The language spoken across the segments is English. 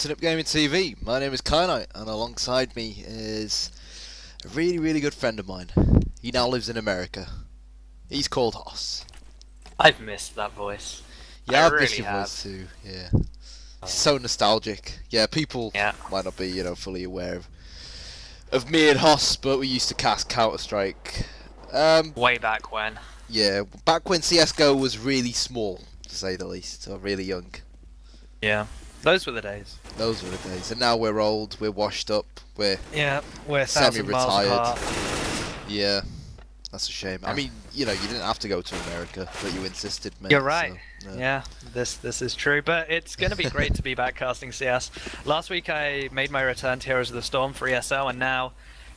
to Nip Gaming TV. My name is Knight, and alongside me is a really good friend of mine. He now lives in America. He's called Hoss. I've missed that voice. Yeah, I've really missed your have. voice too. Yeah, so nostalgic. Yeah, people might not be, fully aware of me and Hoss, but we used to cast Counter-Strike. Way back when. Yeah, back when CS:GO was really small, to say the least, or really young. Yeah, those were the days. Those were the days, and now we're old, we're washed up, we're we're semi-retired. Yeah, that's a shame. I mean, you didn't have to go to America, but you insisted, mate. You're right. So, yeah, this is true, but it's going to be great to be back casting CS. Last week I made my return to Heroes of the Storm for ESL, and now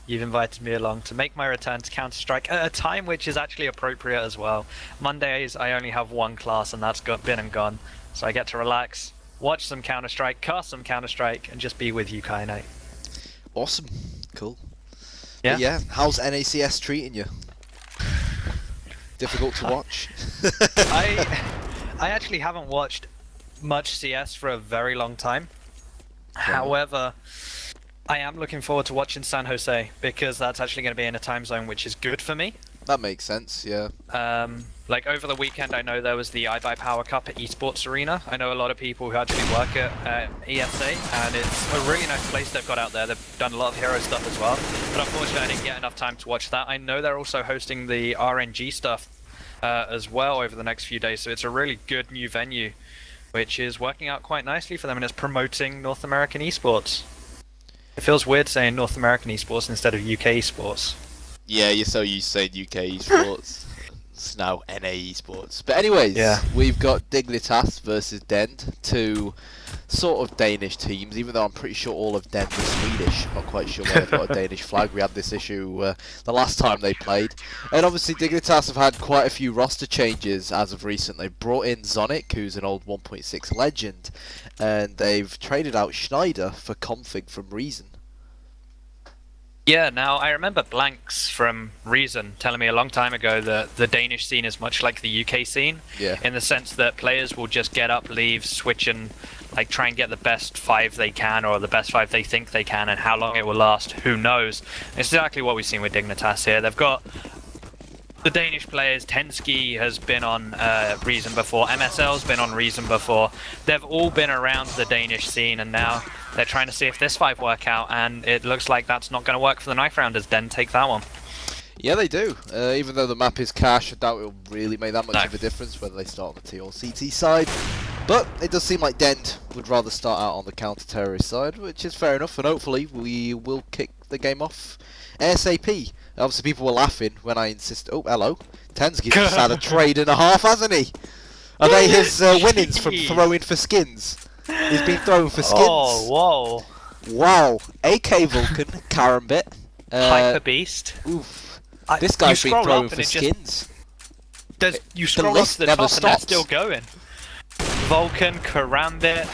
you've invited me along to make my return to Counter-Strike at a time which is actually appropriate as well. Mondays I only have one class, and that's been and gone, so I get to relax, watch some Counter-Strike, cast some Counter-Strike, and just be with you, Knight. Awesome. Cool. Yeah? But yeah, how's NACS treating you? Difficult to watch? I actually haven't watched much CS for a very long time. Okay. However, I am looking forward to watching San Jose, because that's actually going to be in a time zone which is good for me. That makes sense, yeah. Like over the weekend, I know there was the iBuyPower Cup at Esports Arena. I know a lot of people who actually work at ESA, and it's a really nice place they've got out there. They've done a lot of hero stuff as well, but unfortunately I didn't get enough time to watch that. I know they're also hosting the RNG stuff as well over the next few days, so it's a really good new venue, which is working out quite nicely for them, and it's promoting North American esports. It feels weird saying North American esports instead of UK esports. Yeah, you're so used to saying UK esports. It's now NA esports. But anyways, Yeah. We've got Dignitas versus DenD, two sort of Danish teams, even though I'm pretty sure all of DenD is Swedish. Not quite sure why they've got a Danish flag. We had this issue the last time they played. And obviously Dignitas have had quite a few roster changes as of recent. They've brought in Zonic, who's an old 1.6 legend, and they've traded out Schneider for Config from Reason. Yeah, now I remember Blanks from Reason telling me a long time ago that the Danish scene is much like the UK scene, in the sense that players will just get up, leave, switch, and try and get the best 5 they can, or the best 5 they think they can, and how long it will last, who knows. It's exactly what we've seen with Dignitas here. They've got the Danish players. Tensky has been on Reason before, MSL's been on Reason before. They've all been around the Danish scene, and now they're trying to see if this 5 work out, and it looks like that's not going to work for the knife rounders. Den take that one. Yeah, they do. Even though the map is cash, I doubt it'll really make that much of a difference whether they start on the T or CT side. But it does seem like DenD would rather start out on the counter-terrorist side, which is fair enough, and hopefully we will kick the game off ASAP. Obviously people were laughing when I insisted. Oh, hello. Tensky just had a trade and a half, hasn't he? Are they his winnings from throwing for skins? He's been throwing for skins. Oh, whoa. Wow. AK Vulcan, Karambit. Hyper Beast. Oof. This guy's been throwing for skins. You scroll up to the top and they're still going. Vulcan, Karambit.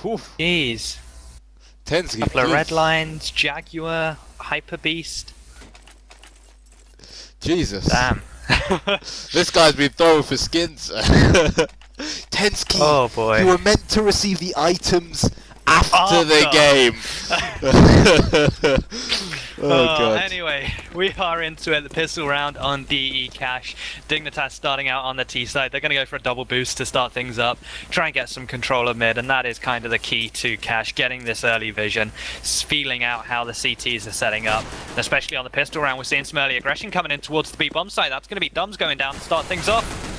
Oof. Jeez. Tensky. Couple of red lines, Jaguar, Hyper Beast. Jesus. Damn. This guy's been throwing for skins. Tensky, oh boy. you were meant to receive the items after the game. God. Anyway, we are into it. The pistol round on DE Cash. Dignitas starting out on the T side. They're going to go for a double boost to start things up. Try and get some control of mid, and that is kind of the key to Cash, getting this early vision, feeling out how the CTs are setting up. And especially on the pistol round, we're seeing some early aggression coming in towards the B-bomb site. That's going to be Dums going down to start things off.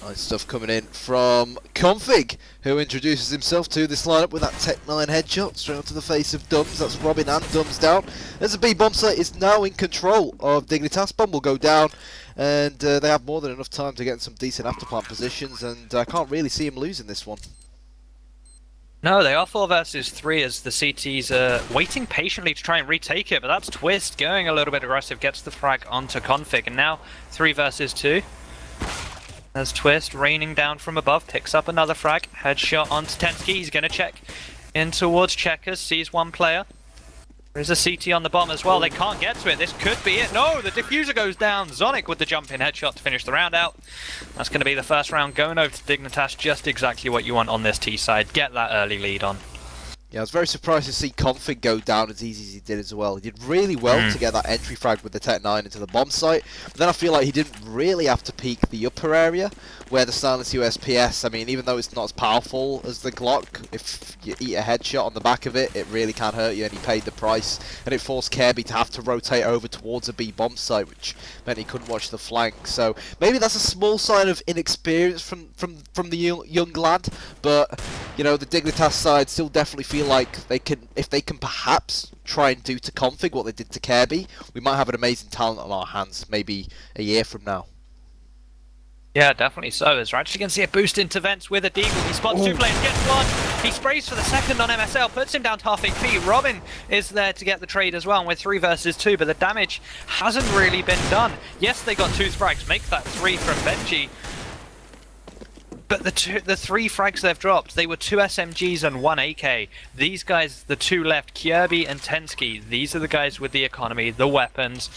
Nice stuff coming in from Config, who introduces himself to this lineup with that Tech 9 headshot straight onto the face of Dums. That's Robin and Dums down. As the B-bomb site is now in control of Dignitas, bomb will go down, and they have more than enough time to get in some decent afterplant positions, and I can't really see him losing this one. No, they are 4 versus 3 as the CTs are waiting patiently to try and retake it, but that's Twist going a little bit aggressive, gets the frag onto Config, and now 3 versus 2. As Twist, raining down from above, picks up another frag. Headshot onto Tensky. He's going to check in towards Checkers. Sees one player. There's a CT on the bomb as well. They can't get to it. This could be it. No, the diffuser goes down. Zonic with the jump-in headshot to finish the round out. That's going to be the first round going over to Dignitas. Just exactly what you want on this T side. Get that early lead on. Yeah, I was very surprised to see Config go down as easy as he did as well. He did really well to get that entry frag with the Tech 9 into the bomb site. But then I feel like he didn't really have to peek the upper area where the Silence USPS, I mean, even though it's not as powerful as the Glock, if you eat a headshot on the back of it, it really can hurt you, and he paid the price. And it forced Kirby to have to rotate over towards a B bomb site, which meant he couldn't watch the flank. So maybe that's a small sign of inexperience from the young lad, but you know, the Dignitas side still definitely feel like they can, if they can perhaps try and do to Config what they did to Kirby, we might have an amazing talent on our hands maybe a year from now. Yeah, definitely so. As we're actually going to see a boost into Vents with a Deagle. He spots two players, gets one. He sprays for the second on MSL, puts him down to half HP. Robin is there to get the trade as well, and we're 3 versus 2, but the damage hasn't really been done. Yes, they got 2 frags, make that 3 from Benji. But the 3 frags they've dropped, they were 2 SMGs and 1 AK. These guys, the 2 left, Kirby and Tensky, these are the guys with the economy, the weapons,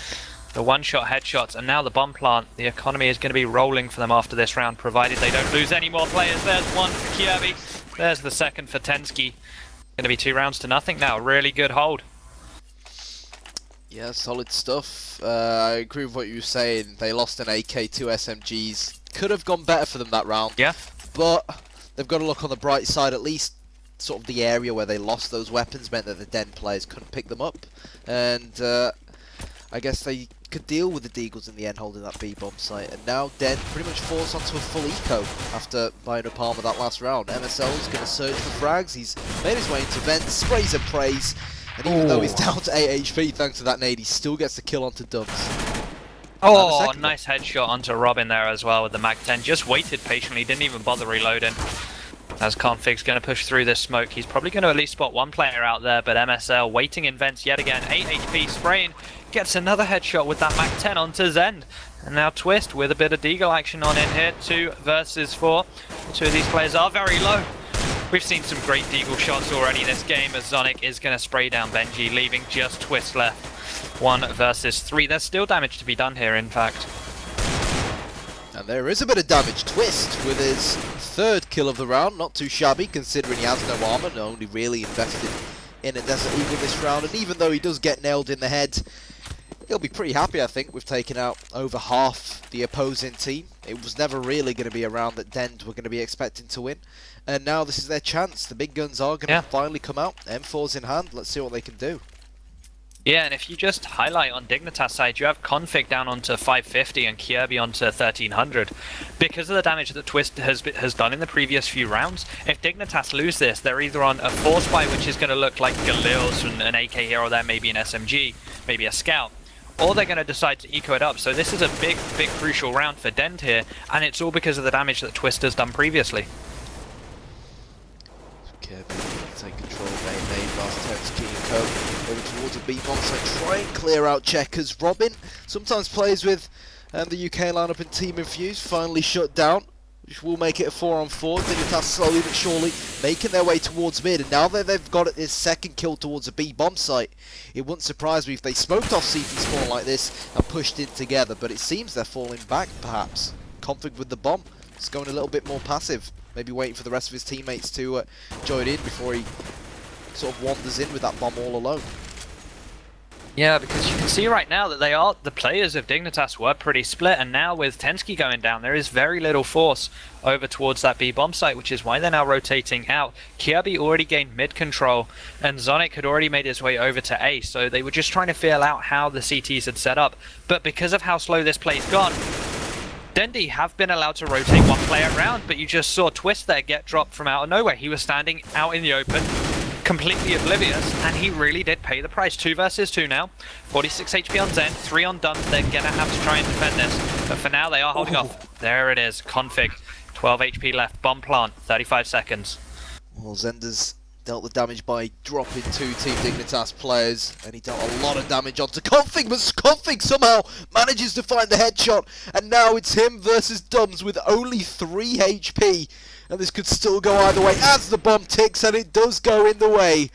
the one-shot headshots, and now the bomb plant. The economy is going to be rolling for them after this round, provided they don't lose any more players. There's one for Kirby, there's the second for Tensky. Going to be 2 rounds to nothing now, really good hold. Yeah, solid stuff. I agree with what you were saying. They lost an AK, 2 SMGs. Could have gone better for them that round. Yeah. But they've got to look on the bright side. At least sort of the area where they lost those weapons meant that the Den players couldn't pick them up. And I guess they could deal with the Deagles in the end holding that B bomb site. And now Den pretty much falls onto a full eco after buying up armor that last round. MSL is going to search for frags. He's made his way into Vents, sprays and prays. And even though he's down to 8 HP thanks to that nade, he still gets the kill onto Dubs. Oh, nice headshot onto Robin there as well with the Mag-10. Just waited patiently, didn't even bother reloading. As Config's going to push through this smoke, he's probably going to at least spot one player out there, but MSL waiting in Vents yet again. 8 HP, spraying, gets another headshot with that Mag-10 onto Zend. And now Twist with a bit of Deagle action on in here, 2 versus 4. 2 of these players are very low. We've seen some great Deagle shots already this game as Zonic is going to spray down Benji, leaving just Twist left. 1 versus 3. There's still damage to be done here, in fact. And there is a bit of damage. Twist with his 3rd kill of the round. Not too shabby, considering he has no armor and only really invested in a Desert Eagle this round. And even though he does get nailed in the head, he'll be pretty happy, I think, with taking out over half the opposing team. It was never really going to be a round that Dend were going to be expecting to win. And now this is their chance. The big guns are going to finally come out. M4's in hand. Let's see what they can do. Yeah, and if you just highlight on Dignitas side, you have Config down onto 550 and Kirby onto 1300. Because of the damage that Twist has done in the previous few rounds, if Dignitas lose this, they're either on a Force Buy, which is going to look like Galil's and an AK here or there, maybe an SMG, maybe a Scout, or they're going to decide to eco it up. So this is a big crucial round for Dend here, and it's all because of the damage that Twist has done previously. Kirby take control of main last Tensky and Co. Over towards a B bomb, so try and clear out Checkers. Robin sometimes plays with the UK lineup in Team Infused, finally shut down, which will make it a 4-on-4. Dignitas slowly but surely making their way towards mid, and now that they've got this 2nd kill towards a B bomb site, it wouldn't surprise me if they smoked off CT spawn like this and pushed in together, but it seems they're falling back perhaps. Config with the bomb, it's going a little bit more passive, maybe waiting for the rest of his teammates to join in before he sort of wanders in with that bomb all alone. Yeah, because you can see right now that the players of Dignitas were pretty split, and now with Tensky going down, there is very little force over towards that B bomb site, which is why they're now rotating out. Kirby already gained mid control, and Zonic had already made his way over to A, so they were just trying to feel out how the CTs had set up. But because of how slow this play's gone, DenDD have been allowed to rotate one player around, but you just saw Twist there get dropped from out of nowhere. He was standing out in the open, completely oblivious, and he really did pay the price. 2 versus 2 now. 46 HP on Zen, 3 on Dun. They're going to have to try and defend this, but for now they are holding off. There it is, Config. 12 HP left, bomb plant, 35 seconds. Well, Zender's dealt the damage by dropping 2 Team Dignitas players, and he dealt a lot of damage onto Config, but Config somehow manages to find the headshot, and now it's him versus Dums with only 3 HP, and this could still go either way as the bomb ticks, and it does go in the way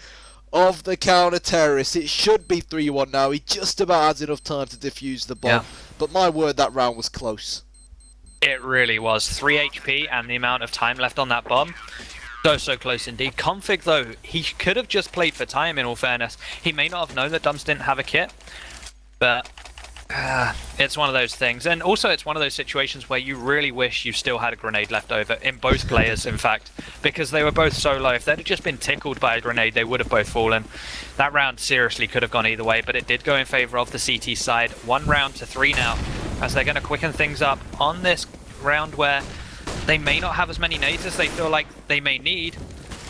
of the counter-terrorist. It should be 3-1 now. He just about has enough time to defuse the bomb. Yeah. But my word, that round was close. It really was. 3 HP and the amount of time left on that bomb. So close indeed. Config, though, he could have just played for time, in all fairness. He may not have known that Dums didn't have a kit, but it's one of those things. And also, it's one of those situations where you really wish you still had a grenade left over, in both players, in fact, because they were both so low. If they'd have just been tickled by a grenade, they would have both fallen. That round seriously could have gone either way, but it did go in favor of the CT side. 1 round to 3 now, as they're going to quicken things up on this round where they may not have as many nades as they feel like they may need.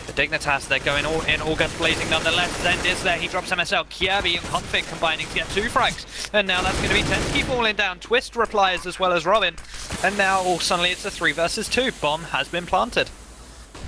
The Dignitas, they're going all guns blazing nonetheless. Zend is there, he drops MSL. Kiabi and Config combining to get 2 frags. And now that's going to be Tensky falling down. Twist replies as well as Robin. And now suddenly it's a 3 versus 2. Bomb has been planted.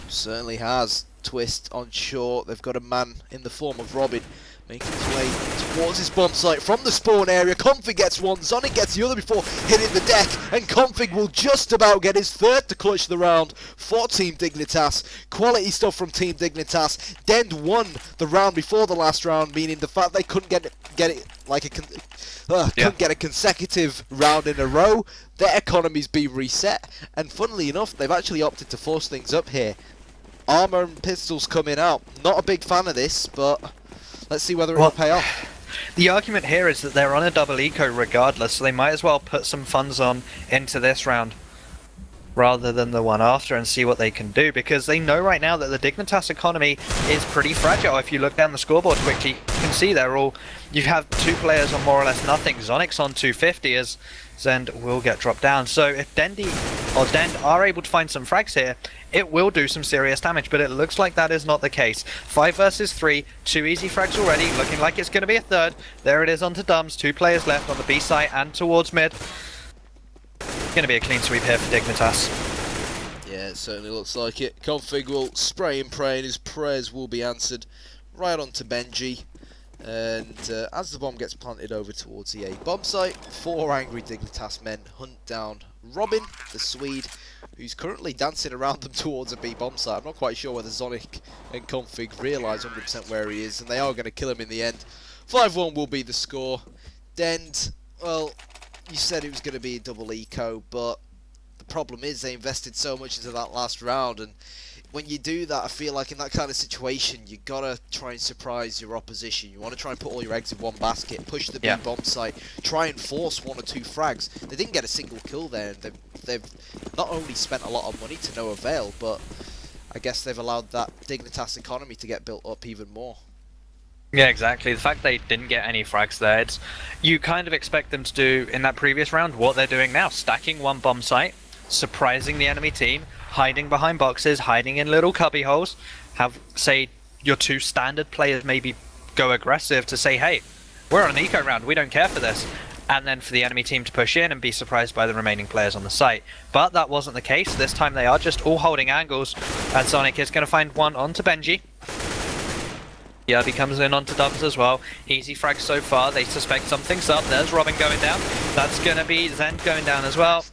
Certainly has. Twist on shore. They've got a man in the form of Robin making his way towards his bomb site from the spawn area. Config gets one, Zonic gets the other before hitting the deck, and Config will just about get his 3rd to clutch the round for Team Dignitas. Quality stuff from Team Dignitas. Dend won the round before the last round, meaning the fact they couldn't get it like couldn't get a consecutive round in a row. Their economy's been reset, and funnily enough, they've actually opted to force things up here. Armor and pistols coming out. Not a big fan of this, but let's see whether it will pay off. The argument here is that they're on a double eco regardless, so they might as well put some funds on into this round rather than the one after and see what they can do, because they know right now that the Dignitas economy is pretty fragile. If you look down the scoreboard quickly, you can see you have 2 players on more or less nothing. Zonic's on 250 as Zend will get dropped down. So if DenDD or Dend are able to find some frags here, it will do some serious damage, but it looks like that is not the case. 5 versus 3, 2 easy frags already, looking like it's going to be a 3rd. There it is onto Dums, 2 players left on the B site and towards mid. Going to be a clean sweep here for Dignitas. Yeah, it certainly looks like it. Config will spray and pray, and his prayers will be answered right onto Benji. And as the bomb gets planted over towards the A bomb site, 4 angry Dignitas men hunt down Robin, the Swede, who's currently dancing around them towards a B bomb site. I'm not quite sure whether Zonic and Config realise 100% where he is, and they are going to kill him in the end. 5-1 will be the score. Dend, well, you said it was going to be a double eco, but the problem is they invested so much into that last round, and when you do that, I feel like in that kind of situation, you gotta try and surprise your opposition. You want to try and put all your eggs in one basket, push the B bomb site, try and force 1 or 2 frags. They didn't get a single kill there, and they've not only spent a lot of money to no avail, but I guess they've allowed that Dignitas economy to get built up even more. Yeah, exactly. The fact they didn't get any frags there, you kind of expect them to do in that previous round what they're doing now, stacking 1 bomb site, surprising the enemy team, hiding behind boxes, hiding in little cubby holes, have, say, your 2 standard players maybe go aggressive to say, hey, we're on an eco round, we don't care for this, and then for the enemy team to push in and be surprised by the remaining players on the site. But that wasn't the case. This time they are just all holding angles, and Sonic is going to find one onto Benji. Yeah, he comes in onto Dubs as well. Easy frag so far. They suspect something's up. There's Robin going down. That's going to be Zend going down as well.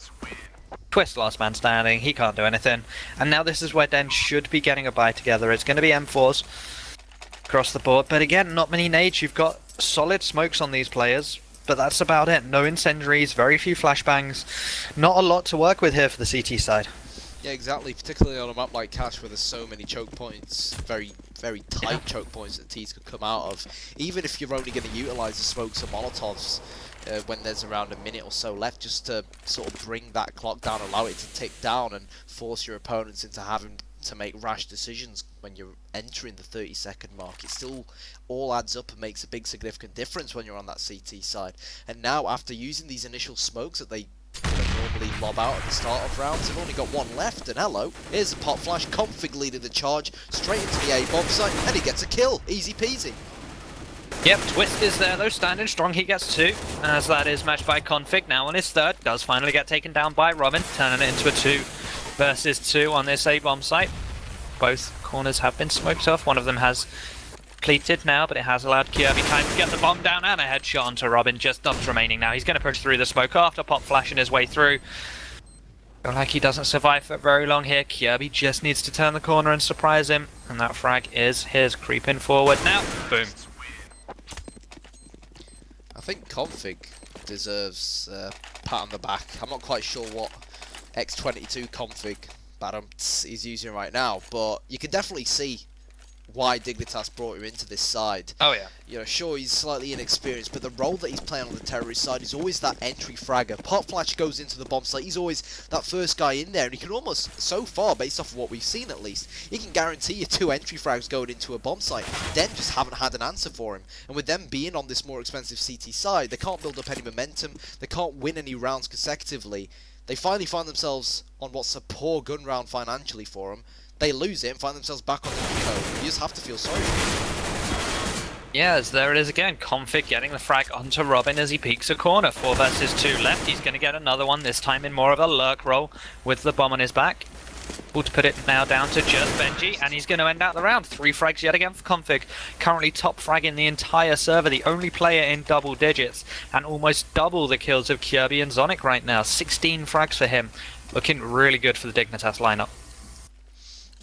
Twist, last man standing. He can't do anything. And now this is where Den should be getting a buy together. It's going to be M4s across the board. But again, not many nades. You've got solid smokes on these players, but that's about it. No incendiaries, very few flashbangs. Not a lot to work with here for the CT side. Yeah, exactly. Particularly on a map like Cash where there's so many choke points, very tight choke points that teams could come out of. Even if you're only going to utilise the smokes or molotovs when there's around a minute or so left, just to sort of bring that clock down, allow it to tick down and force your opponents into having to make rash decisions when you're entering the 30-second mark. It still all adds up and makes a big significant difference when you're on that CT side. And now, after using these initial smokes that they normally lob out at the start of rounds, they've only got 1 left, and hello, here's a pop flash. Config leading the charge straight into the A bomb site, and he gets a kill. Easy peasy. Yep, Twist is there though, standing strong. He gets 2, as that is matched by Config. Now on his 3rd, does finally get taken down by Robin, turning it into a 2 versus 2 on this A bomb site. Both corners have been smoked off. One of them has completed now, but it has allowed Kirby time to get the bomb down, and a headshot onto Robin. Just Dubs remaining now. He's going to push through the smoke after pop flashing his way through. Feel like he doesn't survive for very long here. Kirby just needs to turn the corner and surprise him. And that frag is his. Creeping forward now. Boom. I think Config deserves a pat on the back. I'm not quite sure what X22 config Badumts is using right now, but you can definitely see why Dignitas brought him into this side. Oh yeah. You know, sure, he's slightly inexperienced, but the role that he's playing on the terrorist side is always that entry fragger. Pop Flash goes into the bomb site, he's always that first guy in there, and he can almost, so far, based off of what we've seen at least, he can guarantee you 2 entry frags going into a bomb site. Den just haven't had an answer for him, and with them being on this more expensive CT side, they can't build up any momentum, they can't win any rounds consecutively. They finally find themselves on what's a poor gun round financially for them. They lose it and find themselves back on the eco. You just have to feel sorry for them. Yes, there it is again. Config getting the frag onto Robin as he peeks a corner. 4 versus 2 left. He's going to get another one, this time in more of a lurk role with the bomb on his back. Able to put it now down to just Benji, and he's going to end out the round. 3 frags yet again for Config. Currently top frag in the entire server, the only player in double digits, and almost double the kills of Kirby and Zonic right now. 16 frags for him. Looking really good for the Dignitas lineup.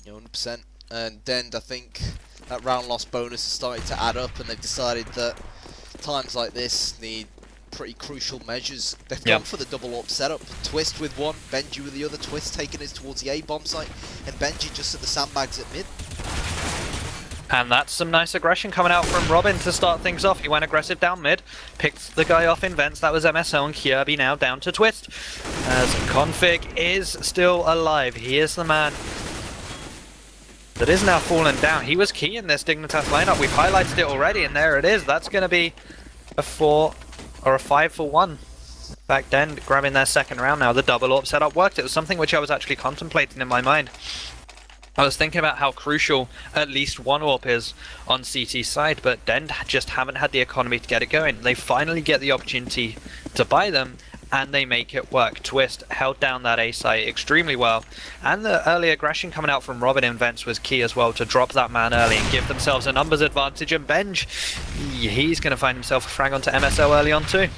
100%. And DenD, I think that round loss bonus has started to add up, and they've decided that times like this need pretty crucial measures. They've gone for the double up setup. Twist with one, Benji with the other. Twist taking us towards the A bomb site, and Benji just at the sandbags at mid. And that's some nice aggression coming out from Robin to start things off. He went aggressive down mid, picked the guy off in vents. That was MSO, and Kirby now down to Twist. As Config is still alive. He is the man that is now fallen down. He was key in this Dignitas lineup. We've highlighted it already, and there it is. That's going to be a 4 or a 5 for 1. In fact, DenD grabbing their second round now. The double AWP setup worked. It was something which I was actually contemplating in my mind. I was thinking about how crucial at least one AWP is on CT's side, but DenD just haven't had the economy to get it going. They finally get the opportunity to buy them, and they make it work. Twist held down that A site extremely well, and the early aggression coming out from Robin in vents was key as well to drop that man early and give themselves a numbers advantage. And Benj, he's going to find himself a frag onto MSO early on too.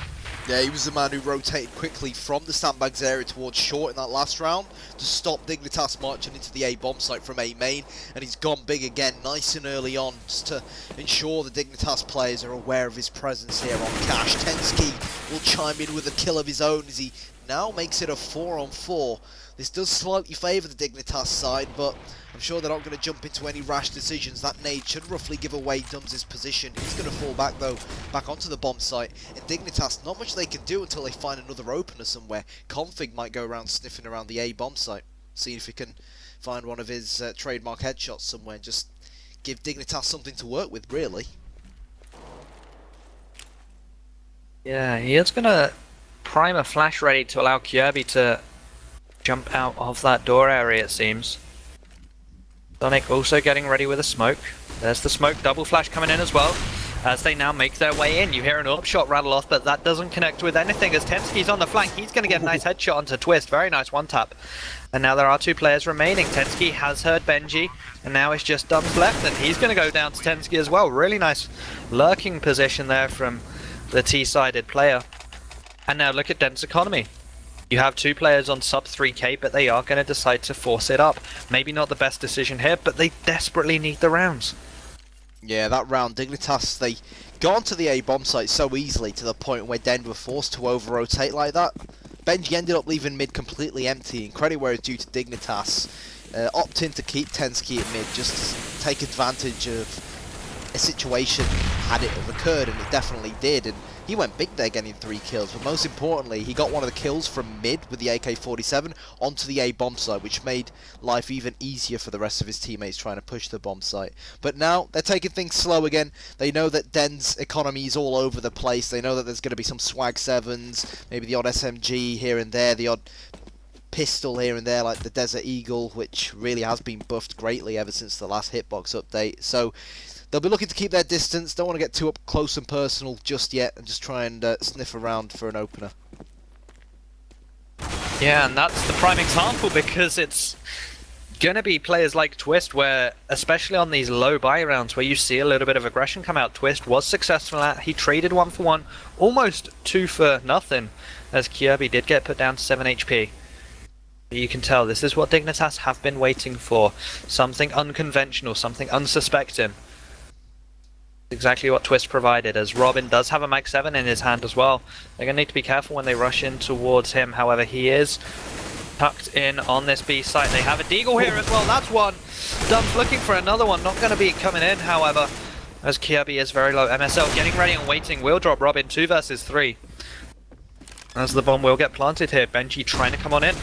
Yeah, he was the man who rotated quickly from the sandbags area towards short in that last round to stop Dignitas marching into the A bomb site from A main, and he's gone big again nice and early on just to ensure the Dignitas players are aware of his presence here on Cash. Tensky will chime in with a kill of his own as he now makes it a 4-on-4. This does slightly favour the Dignitas side, but I'm sure they're not going to jump into any rash decisions. That nade should roughly give away Dums' position. He's going to fall back though, back onto the bomb site. And Dignitas, not much they can do until they find another opener somewhere. Config might go around sniffing around the A bomb site, seeing if he can find one of his trademark headshots somewhere and just give Dignitas something to work with, really. Yeah, he is going to prime a flash ready to allow Kirby to jump out of that door area, it seems. Sonic also getting ready with a smoke. There's the smoke, double flash coming in as well. As they now make their way in, you hear an AWP shot rattle off, but that doesn't connect with anything as Tensky's on the flank. He's going to get a nice headshot onto Twist. Very nice one tap. And now there are 2 players remaining. Tensky has heard Benji, and now it's just Dums left, and he's going to go down to Tensky as well. Really nice lurking position there from the T-sided player. And now look at DenD's economy. You have 2 players on sub 3k, but they are going to decide to force it up. Maybe not the best decision here, but they desperately need the rounds. Yeah, that round, Dignitas, they got onto the A bomb site so easily to the point where DenD were forced to over-rotate like that. Benji ended up leaving mid completely empty, and credit where it's due to Dignitas. Opting to keep Tensky at mid, just to take advantage of a situation had it have occurred, and it definitely did. And he went big there getting 3 kills, but most importantly, he got one of the kills from mid with the AK-47 onto the A bomb site, which made life even easier for the rest of his teammates trying to push the bomb site. But now, they're taking things slow again. They know that DenD's economy is all over the place. They know that there's going to be some swag 7s, maybe the odd SMG here and there, the odd pistol here and there like the Desert Eagle, which really has been buffed greatly ever since the last Hitbox update. So they'll be looking to keep their distance, don't want to get too up close and personal just yet, and just try and sniff around for an opener. Yeah, and that's the prime example, because it's going to be players like Twist where, especially on these low buy rounds where you see a little bit of aggression come out, Twist was successful at. He traded 1 for 1, almost 2 for nothing, as Kirby did get put down to 7 HP. You can tell this is what Dignitas have been waiting for. Something unconventional, something unsuspecting. Exactly what Twist provided, as Robin does have a Mag 7 in his hand as well. They're going to need to be careful when they rush in towards him. However, he is tucked in on this B site. They have a Deagle here as well. That's one. Dumb's looking for another one. Not going to be coming in, however, as Kirby is very low. MSL getting ready and waiting. Will drop Robin 2 versus 3. As the bomb will get planted here. Benji trying to come on in.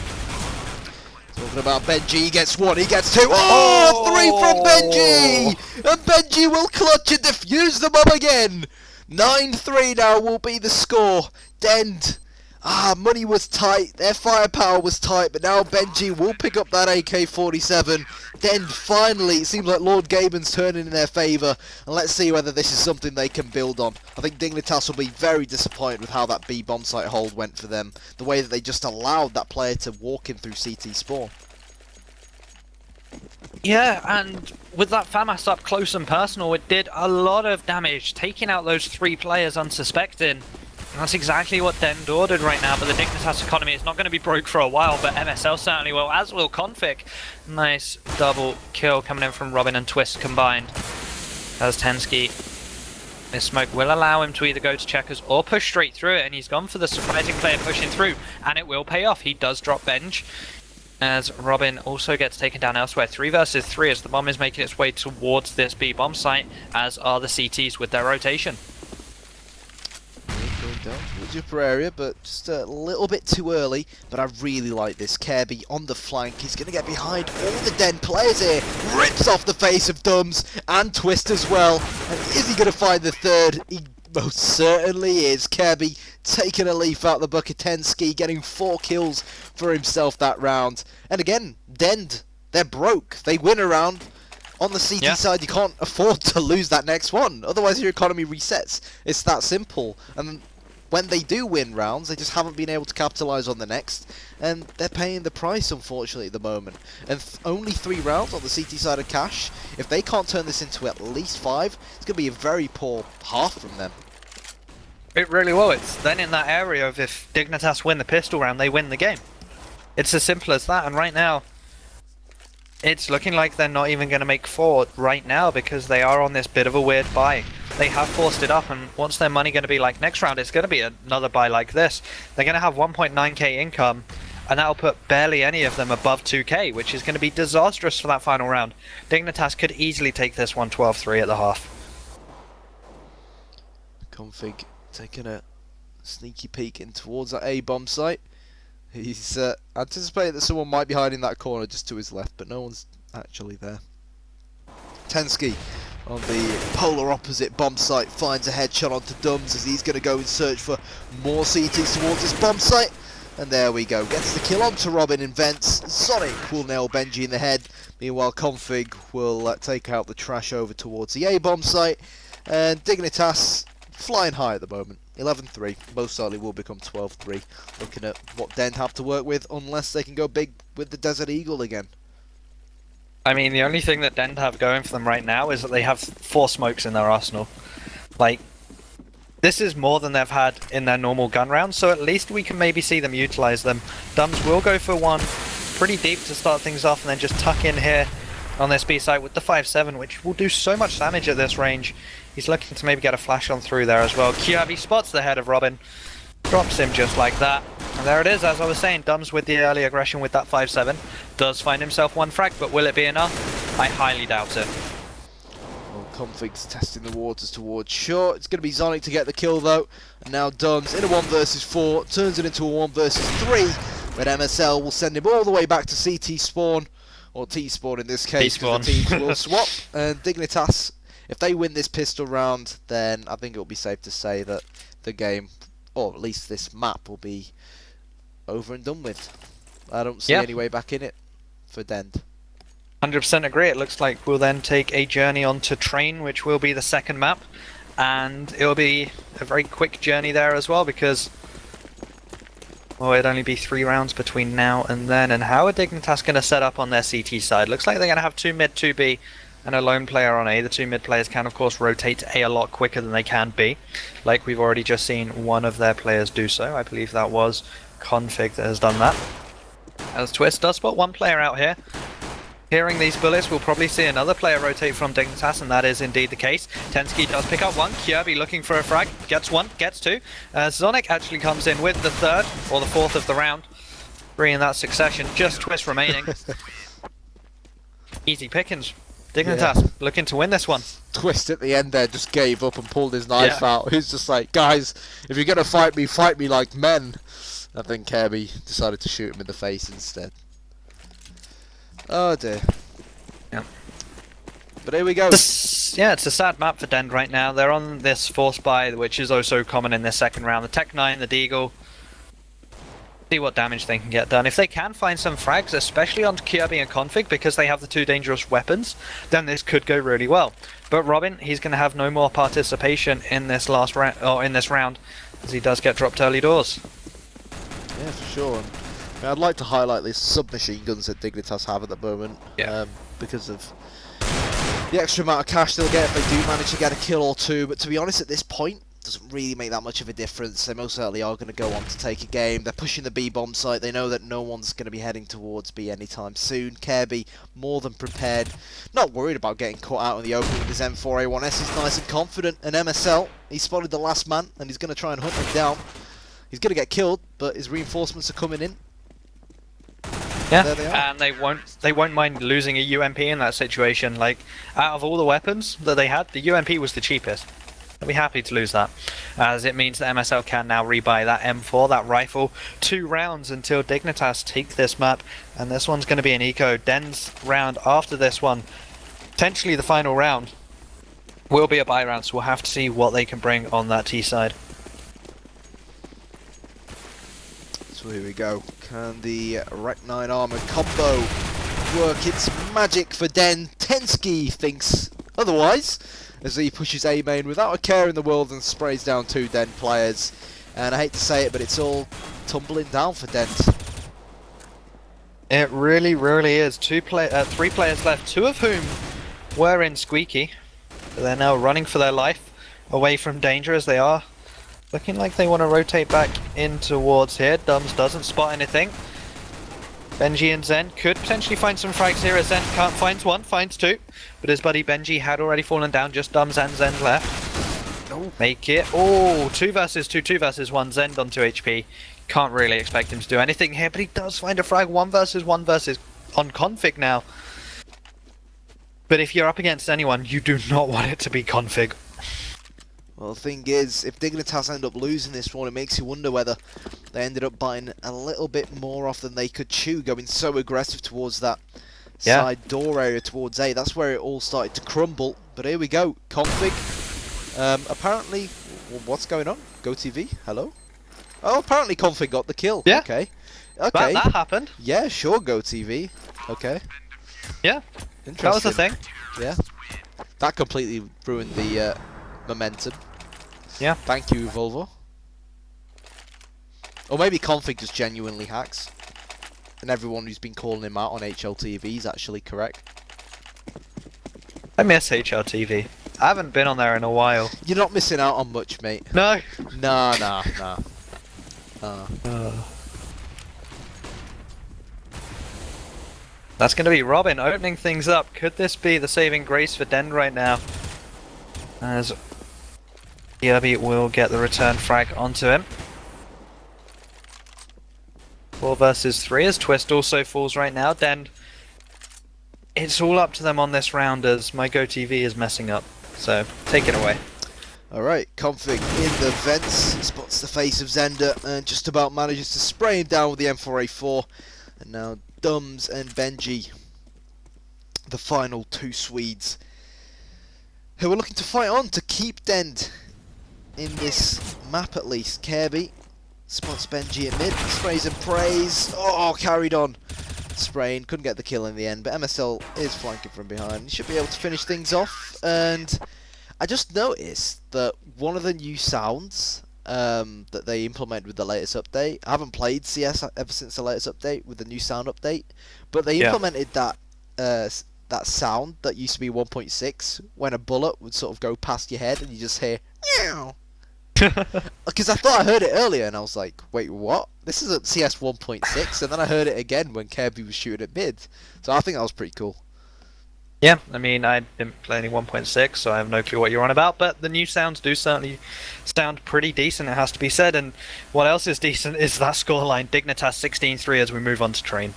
Talking about Benji, he gets one, he gets two. Oh, 3 from Benji! And Benji will clutch and defuse the bomb again. 9-3 now will be the score. Dend. Money was tight, their firepower was tight, but now Benji will pick up that AK-47. Dend finally, it seems like Lord Gaben's turning in their favour, and let's see whether this is something they can build on. I think Dignitas will be very disappointed with how that B bomb site hold went for them, the way that they just allowed that player to walk in through CT spawn. Yeah, and with that FAMAS up close and personal, it did a lot of damage, taking out those 3 players unsuspecting. And that's exactly what DenD ordered right now, but the Dignitas economy is not going to be broke for a while, but MSL certainly will, as will Config. Nice double kill coming in from Robin and Twist combined. As Tensky, this smoke will allow him to either go to checkers or push straight through it, and he's gone for the surprising player pushing through, and it will pay off. He does drop Benj, as Robin also gets taken down elsewhere. 3 versus 3 as the bomb is making its way towards this B bomb site, as are the CTs with their rotation. Down towards the upper area, but just a little bit too early. But I really like this. Kirby on the flank. He's going to get behind all the DenD players here. Rips off the face of Dums and Twist as well. And is he going to find the third? He most certainly is. Kirby taking a leaf out the book of Tensky, getting 4 kills for himself that round. And again, DenD, they're broke. They win a round. On the CT side, you can't afford to lose that next one. Otherwise, your economy resets. It's that simple. And when they do win rounds, they just haven't been able to capitalise on the next, and they're paying the price, unfortunately, at the moment. And only 3 rounds on the CT side of Cash. If they can't turn this into at least 5, it's going to be a very poor half from them. It really will. It's then in that area of if Dignitas win the pistol round, they win the game. It's as simple as that, and right now, it's looking like they're not even going to make 4 right now because they are on this bit of a weird buy. They have forced it up, and what's their money going to be like next round? It's going to be another buy like this. They're going to have 1.9k income, and that'll put barely any of them above 2k, which is going to be disastrous for that final round. Dignitas could easily take this one 12-3 at the half. Config taking a sneaky peek in towards that A-bomb site. He's anticipated that someone might be hiding in that corner just to his left, but no one's actually there. Tensky on the polar opposite bomb site finds a headshot onto Dums as he's going to go in search for more CTs towards this bomb site. And there we go. Gets the kill onto Robin in vents. Sonic will nail Benji in the head. Meanwhile, Config will take out the trash over towards the A-bomb site. And Dignitas flying high at the moment. 11-3. Most certainly will become 12-3. Looking at what DenD have to work with, unless they can go big with the Desert Eagle again. I mean, the only thing that DenD have going for them right now is that they have 4 smokes in their arsenal. Like, this is more than they've had in their normal gun round, so at least we can maybe see them utilize them. Dums will go for one pretty deep to start things off, and then just tuck in here on this B site with the 5-7, which will do so much damage at this range. He's looking to maybe get a flash on through there as well. Kirby spots the head of Robin, drops him just like that. And there it is, as I was saying, Dums with the early aggression with that 5-7. Does find himself 1 frag, but will it be enough? I highly doubt it. Well, Config's testing the waters towards short. It's going to be Zonic to get the kill though. And now Dums in a 1 versus 4, turns it into a 1 versus 3. But MSL will send him all the way back to CT spawn, or T spawn in this case, because the teams will swap. And Dignitas, if they win this pistol round, then I think it'll be safe to say that the game, or at least this map, will be over and done with. I don't see any way back in it for DenD. 100% agree. It looks like we'll then take a journey onto Train, which will be the second map, and it'll be a very quick journey there as well, because it'd only be 3 rounds between now and then. And how are Dignitas going to set up on their CT side? Looks like they're going to have 2 mid, 2 B, and a lone player on A. The 2 mid players can of course rotate to A a lot quicker than they can B, like we've already just seen one of their players do so. I believe that was Config that has done that. as Twist does spot one player out here. Hearing these bullets, we'll probably see another player rotate from Dignitas, and that is indeed the case. Tensky does pick up one. Kirby looking for a frag. Gets one, gets two. Zonic actually comes in with the third, or the fourth of the round. 3 in that succession. Just Twist remaining. Easy pickings. Dignitas looking to win this one. Twist at the end there just gave up and pulled his knife out. He's just like, guys, if you're going to fight me like men. And then Kirby decided to shoot him in the face instead. Oh dear. Yeah. But here we go. Yeah, it's a sad map for DenD right now. They're on this force buy, which is also common in this second round. The Tech 9, the Deagle. See what damage they can get done. If they can find some frags, especially on Kirby and Config, because they have the 2 dangerous weapons, then this could go really well. But Robin, he's going to have no more participation in this last round, or in this round, as he does get dropped early doors. Yeah, for sure. I'd like to highlight these submachine guns that Dignitas have at the moment, because of the extra amount of cash they'll get if they do manage to get a kill or two. But to be honest, at this point, it doesn't really make that much of a difference. They most certainly are going to go on to take a game. They're pushing the B-bomb site. They know that no one's going to be heading towards B anytime soon. Kirby, more than prepared. Not worried about getting caught out in the open with his M4A1S. He's nice and confident. And MSL, he spotted the last man, and he's going to try and hunt him down. He's going to get killed, but his reinforcements are coming in. Yeah, and they won't mind losing a UMP in that situation. Like, out of all the weapons that they had, the UMP was the cheapest. They'll be happy to lose that, as it means that MSL can now rebuy that M4, that rifle. 2 rounds until Dignitas take this map, and this one's going to be an eco. DenD's round after this one, potentially the final round, will be a buy round, so we'll have to see what they can bring on that T side. So here we go. Can the Rec 9 armor combo work its magic for Den? Tensky thinks otherwise, as he pushes A main without a care in the world and sprays down 2 Den players. And I hate to say it, but it's all tumbling down for Den. It really, really is. 3 players left, 2 of whom were in Squeaky. They're now running for their life away from danger, as they are looking like they want to rotate back in towards here. Dums doesn't spot anything. Benji and Zen could potentially find some frags here, as Zen finds 1, finds 2. But his buddy Benji had already fallen down, just Dums and Zen left. Make it. Oh, 2 versus 2, 2 versus 1. Zen on 2 HP. Can't really expect him to do anything here, but he does find a frag. 1 versus on Config now. But if you're up against anyone, you do not want it to be Config. Well, the thing is, if Dignitas end up losing this one, it makes you wonder whether they ended up biting a little bit more off than they could chew, going so aggressive towards that side door area towards A. That's where it all started to crumble. But here we go, Config. Apparently, what's going on? GoTV, hello? Oh, apparently Config got the kill. Yeah. Okay. That happened. Yeah, sure, GoTV. Okay. Yeah. Interesting. That was the thing. Yeah. That completely ruined the momentum. Yeah. Thank you, Volvo. Or maybe Config just genuinely hacks, and everyone who's been calling him out on HLTV is actually correct. I miss HLTV. I haven't been on there in a while. You're not missing out on much, mate. No. Nah. That's going to be Robin opening things up. Could this be the saving grace for DenD right now? As Kirby will get the return frag onto him. 4 versus 3 as Twist also falls right now. DenD, it's all up to them on this round, as my GoTV is messing up. So, take it away. Alright, Config in the vents, spots the face of Zender and just about manages to spray him down with the M4A4. And now Dums and Benji, the final 2 Swedes, who are looking to fight on to keep DenD in this map at least. Kirby spots Benji at mid, sprays and prays. Oh, carried on. Spraying, couldn't get the kill in the end, but MSL is flanking from behind. He should be able to finish things off. And I just noticed that one of the new sounds that they implemented with the latest update, I haven't played CS ever since the latest update with the new sound update, but they implemented that that sound that used to be 1.6 when a bullet would sort of go past your head and you just hear "meow." Because I thought I heard it earlier, and I was like, wait, what? This isn't CS 1.6, and then I heard it again when Kirby was shooting at mid. So I think that was pretty cool. Yeah, I mean, I didn't play any 1.6, so I have no clue what you're on about, but the new sounds do certainly sound pretty decent, it has to be said, and what else is decent is that scoreline, Dignitas 16-3 as we move on to Train.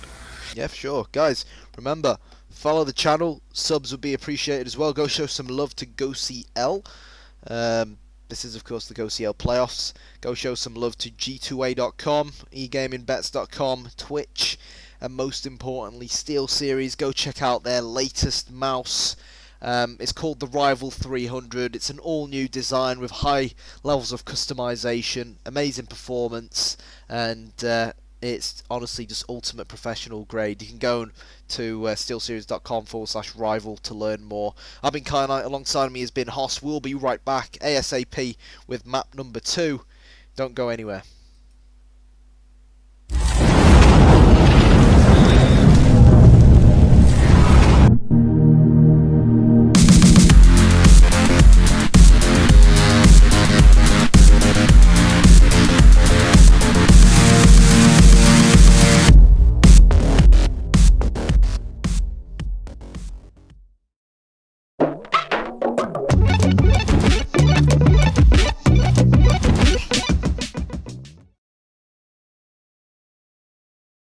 Yeah, for sure. Guys, remember, follow the channel, subs would be appreciated as well. Go show some love to GOCL. This is, of course, the GOCL playoffs. Go show some love to G2A.com, eGamingBets.com, Twitch, and most importantly, SteelSeries. Go check out their latest mouse. It's called the Rival 300. It's an all-new design with high levels of customization, amazing performance, and it's honestly just ultimate professional grade. You can go to steelseries.com/rival to learn more. I've been Kyanite, alongside me has been Hoss. We'll be right back ASAP with map number 2. Don't go anywhere.